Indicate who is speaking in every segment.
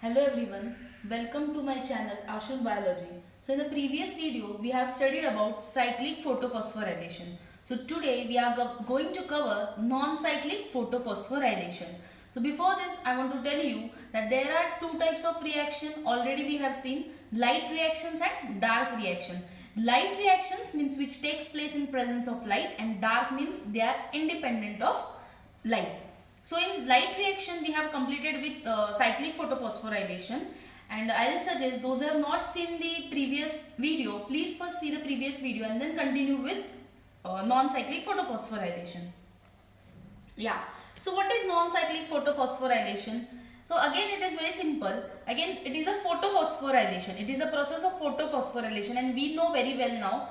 Speaker 1: Hello everyone, welcome to my channel Ashu's Biology. So in the previous video we have studied about cyclic photophosphorylation. So today we are going to cover non-cyclic photophosphorylation. So before this I want to tell you that there are two types of reaction. Already we have seen light reactions and dark reaction. Light reactions means which takes place in presence of light, and dark means they are independent of light. So in light reaction we have completed with cyclic photophosphorylation, and I'll suggest those who have not seen the previous video, please first see the previous video and then continue with non-cyclic photophosphorylation. Yeah. So what is non-cyclic photophosphorylation? So again it is very simple. Again it is a photophosphorylation. It is a process of photophosphorylation, and we know very well now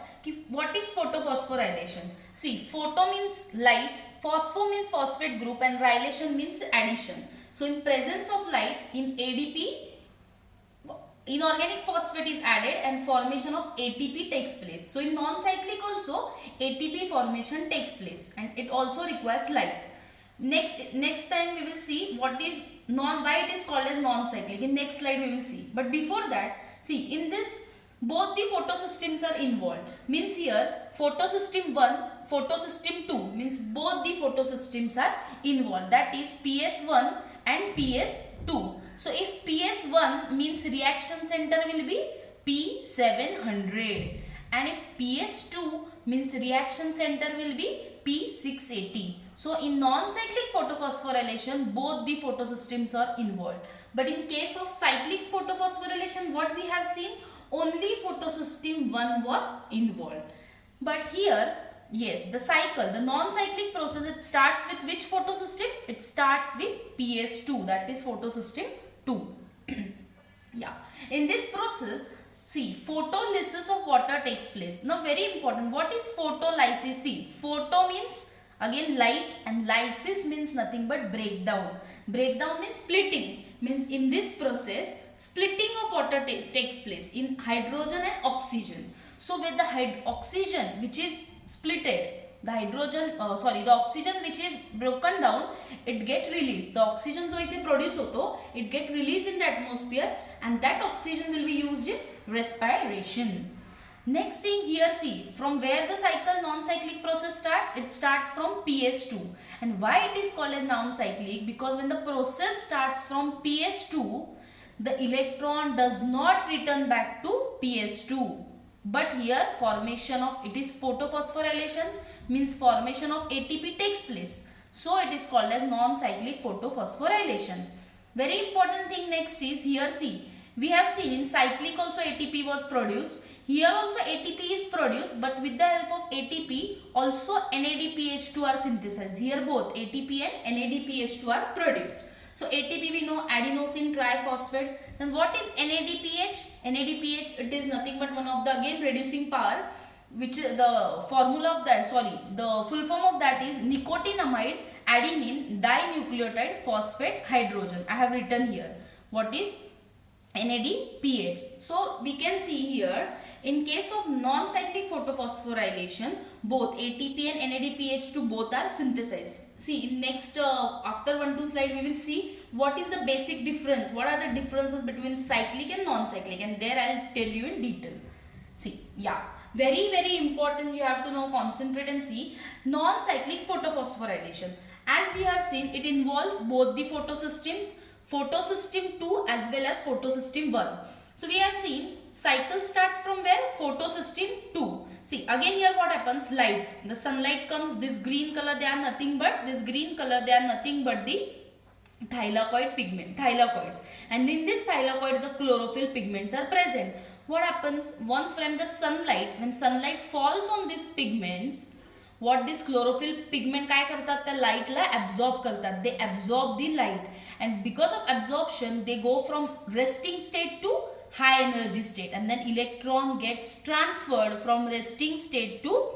Speaker 1: what is photophosphorylation. See, photo means light, phospho means phosphate group, and rylation means addition. So in presence of light, in ADP, inorganic phosphate is added and formation of ATP takes place. So in non-cyclic also ATP formation takes place, and it also requires light. Next time we will see what is why it is called as non-cyclic. In next slide we will see. But before that, see, in this both the photosystems are involved. Means here photosystem 1, photosystem 2 means both the photosystems are involved. That is PS1 and PS2. So if PS1 means reaction center will be P700, and if PS2 means reaction center will be P680. So in non-cyclic photophosphorylation both the photosystems are involved. But in case of cyclic photophosphorylation, what we have seen, only photosystem 1 was involved. But here, yes, the cycle, the non-cyclic process, it starts with which photosystem? It starts with PS2, that is photosystem 2. Yeah. In this process, see, photolysis of water takes place. Now very important, what is photolysis? See, photo means again light, and lysis means nothing but breakdown. Breakdown means splitting. Means in this process splitting of water takes place in hydrogen and oxygen. So with the oxygen which is splitted, the oxygen which is broken down, it get released. The oxygen जो इथे produce होतो, it get released in the atmosphere, and that oxygen will be used in respiration. Next thing here, see, from where the cycle non-cyclic process start? It starts from PS2. And why it is called as non-cyclic? Because when the process starts from PS2, the electron does not return back to PS2. But here formation of, it is photophosphorylation, means formation of ATP takes place. So it is called as non-cyclic photophosphorylation. Very important thing next is here, see, we have seen in cyclic also ATP was produced. Here also ATP is produced, but with the help of ATP also NADPH2 are synthesized. Here both ATP and NADPH2 are produced. So ATP we know, adenosine triphosphate. Then what is NADPH? NADPH, it is nothing but one of the again reducing power, which the formula of that, the full form of that is nicotinamide adenine dinucleotide phosphate hydrogen. I have written here. What is NADPH? So we can see here, in case of non-cyclic photophosphorylation, both ATP and NADPH2 both are synthesized. See, in next after 1-2 slide we will see what is the basic difference, what are the differences between cyclic and non-cyclic, and there I will tell you in detail. See, yeah, very important, you have to know, concentrate and see non-cyclic photophosphorylation. As we have seen, it involves both the photosystems, photosystem 2 as well as photosystem 1. So we have seen cycle starts from where? Photosystem 2. See, again here what happens? Light. The sunlight comes, this green color, they are nothing but the thylakoid pigment, thylakoids. And in this thylakoid the chlorophyll pigments are present. What happens? One from the sunlight, when sunlight falls on these pigments, what this chlorophyll pigment काय करतात? त्या light ला absorb करतात. They absorb the light, and because of absorption they go from resting state to high energy state, and then electron gets transferred from resting state to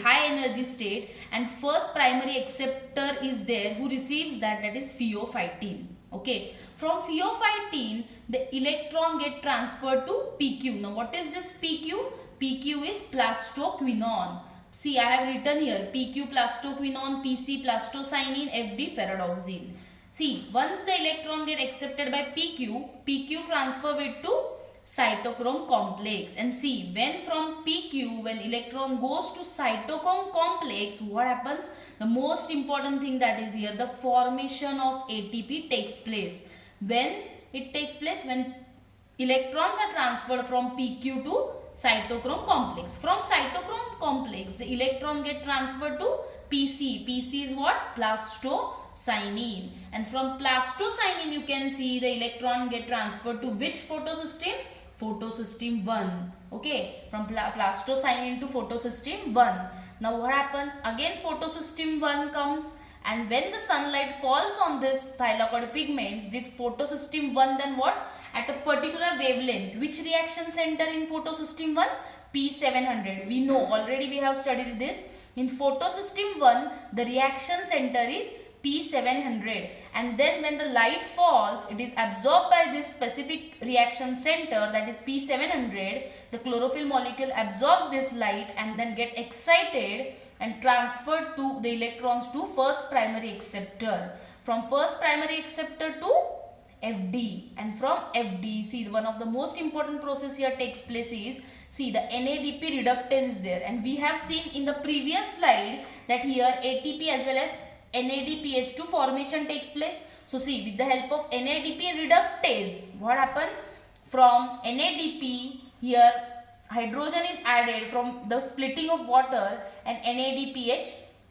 Speaker 1: high energy state, and first primary acceptor is there who receives that is pheophytene. Okay, from pheophytene the electron get transferred to PQ. Now what is this PQ? PQ is plastoquinone. See, I have written here PQ plastoquinone, PC plastocyanine, FD ferredoxine. See, once the electron get accepted by PQ transfer it to cytochrome complex. And see, when from PQ, when electron goes to cytochrome complex, what happens? The most important thing that is here, the formation of ATP takes place. When it takes place? When electrons are transferred from PQ to cytochrome complex. From cytochrome complex, the electron get transferred to PC. PC is what? Plastocyanine. And from plastocyanine, you can see the electron get transferred to which photosystem? Photosystem 1. Okay, from plastocyanine to photosystem 1. Now what happens? Again photosystem 1 comes, and when the sunlight falls on this thylakoid pigments, the photosystem 1 then what? At a particular wavelength. Which reaction center in photosystem 1? P700. We know already, we have studied this. In photosystem 1, the reaction center is P700, and then when the light falls, it is absorbed by this specific reaction center, that is P700. The chlorophyll molecule absorb this light and then get excited and transferred to the electrons to first primary acceptor. From first primary acceptor to FD, and from FD, see, one of the most important process here takes place is, see, the NADP reductase is there, and we have seen in the previous slide that here ATP as well as NADPH2 formation takes place. So see, with the help of NADP reductase, what happened? From NADP, here hydrogen is added from the splitting of water, and NADPH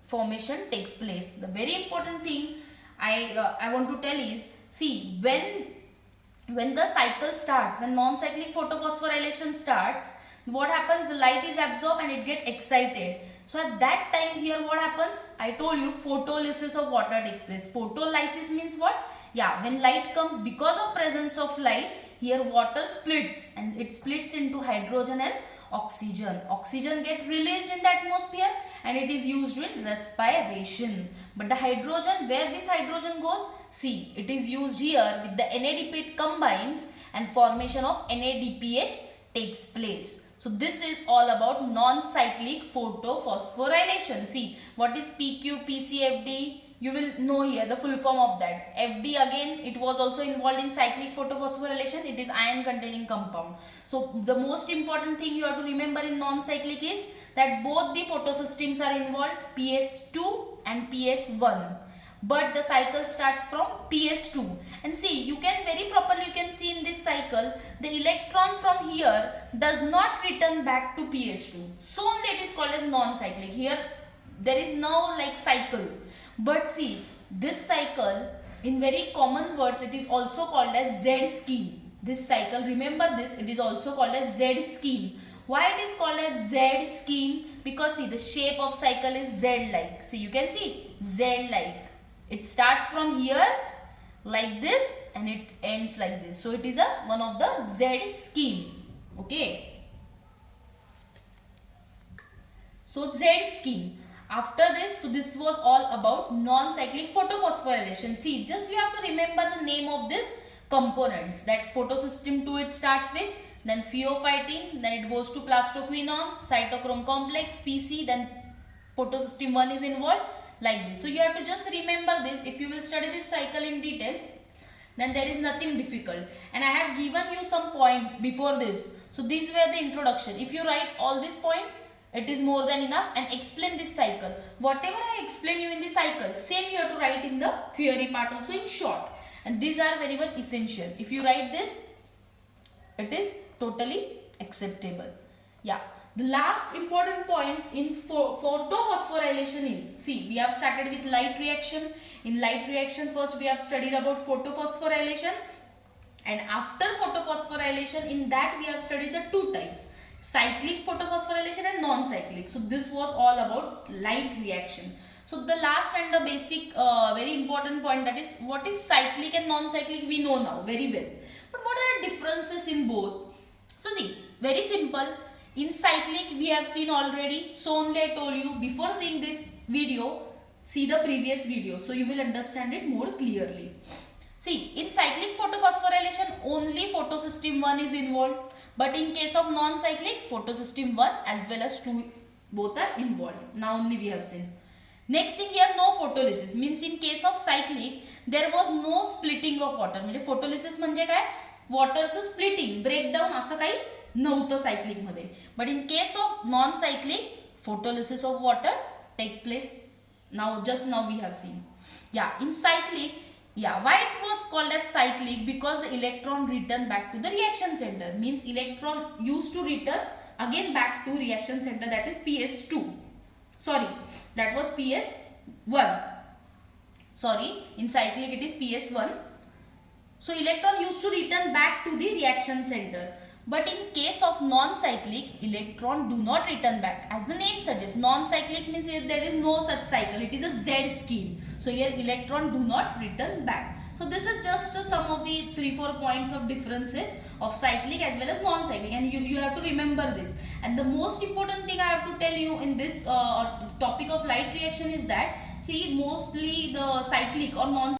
Speaker 1: formation takes place. The very important thing I want to tell is, see, when the cycle starts, when non-cyclic photophosphorylation starts, what happens? The light is absorbed and it gets excited. So at that time here what happens? I told you photolysis of water takes place. Photolysis means what? Yeah, when light comes, because of presence of light, here water splits, and it splits into hydrogen and oxygen. Oxygen get released in the atmosphere and it is used in respiration. But the hydrogen, where this hydrogen goes? See, it is used here with the NADP, it combines and formation of NADPH takes place. So this is all about non-cyclic photophosphorylation. See, what is PQ, PC, FD? You will know here the full form of that. FD, again, it was also involved in cyclic photophosphorylation. It is ion containing compound. So the most important thing you have to remember in non-cyclic is that both the photosystems are involved, PS2 and PS1. But the cycle starts from PS2, and see, you can very properly, you can see in this cycle, the electron from here does not return back to PS2, so only it is called as non-cyclic. Here there is no like cycle, but see, this cycle, in very common words, it is also called as Z scheme. This cycle, remember this, it is also called as Z scheme. Why it is called as Z scheme? Because see, the shape of cycle is Z like. See, you can see Z like. It starts from here like this and it ends like this. So it is one of the Z scheme. Okay. So Z scheme. After this, so this was all about non-cyclic photophosphorylation. See, just we have to remember the name of this components. That photosystem 2 it starts with, then pheophytin, then it goes to plastoquinone, cytochrome complex, PC, then photosystem 1 is involved. Like this. So you have to just remember this. If you will study this cycle in detail, then there is nothing difficult. And I have given you some points before this. So these were the introduction. If you write all these points, it is more than enough, and explain this cycle. Whatever I explain you in the cycle, same you have to write in the theory part also in short. And these are very much essential. If you write this, it is totally acceptable. Yeah. The last important point in photophosphorylation is, see, we have started with light reaction. In light reaction, first we have studied about photophosphorylation, and after photophosphorylation, in that we have studied the two types, cyclic photophosphorylation and non-cyclic. So this was all about light reaction. So the last and the basic very important point, that is what is cyclic and non-cyclic, we know now very well. But what are the differences in both? So see, very simple. In cyclic, we have seen already, so only I told you, before seeing this video, see the previous video, so you will understand it more clearly. See, in cyclic photophosphorylation, only photosystem 1 is involved, but in case of non-cyclic, photosystem 1 as well as 2, both are involved. Now only we have seen. Next thing here no photolysis means in case of cyclic there was no splitting of water. म्हणजे photolysis म्हणजे काय, वॉटरचं splitting breakdown असं काही नव्हतं cyclic मध्ये. But in case of non cyclic photolysis of water take place. Now just now we have seen, yeah, in cyclic, yeah, why it was called as cyclic, because the electron return back to the reaction center, means electron used to return again back to reaction center, that is PS2, sorry, that was PS1, sorry, in cyclic it is PS1. So electron used to return back to the reaction center. But in case of non-cyclic, electron do not return back. As the name suggests, non-cyclic means there is no such cycle. It is a Z scheme. So here electron do not return back. So this is just some of the 3-4 points of differences of cyclic as well as non-cyclic, and you have to remember this. And the most important thing I have to tell you in this topic of light reaction is that, see, mostly the cyclic or non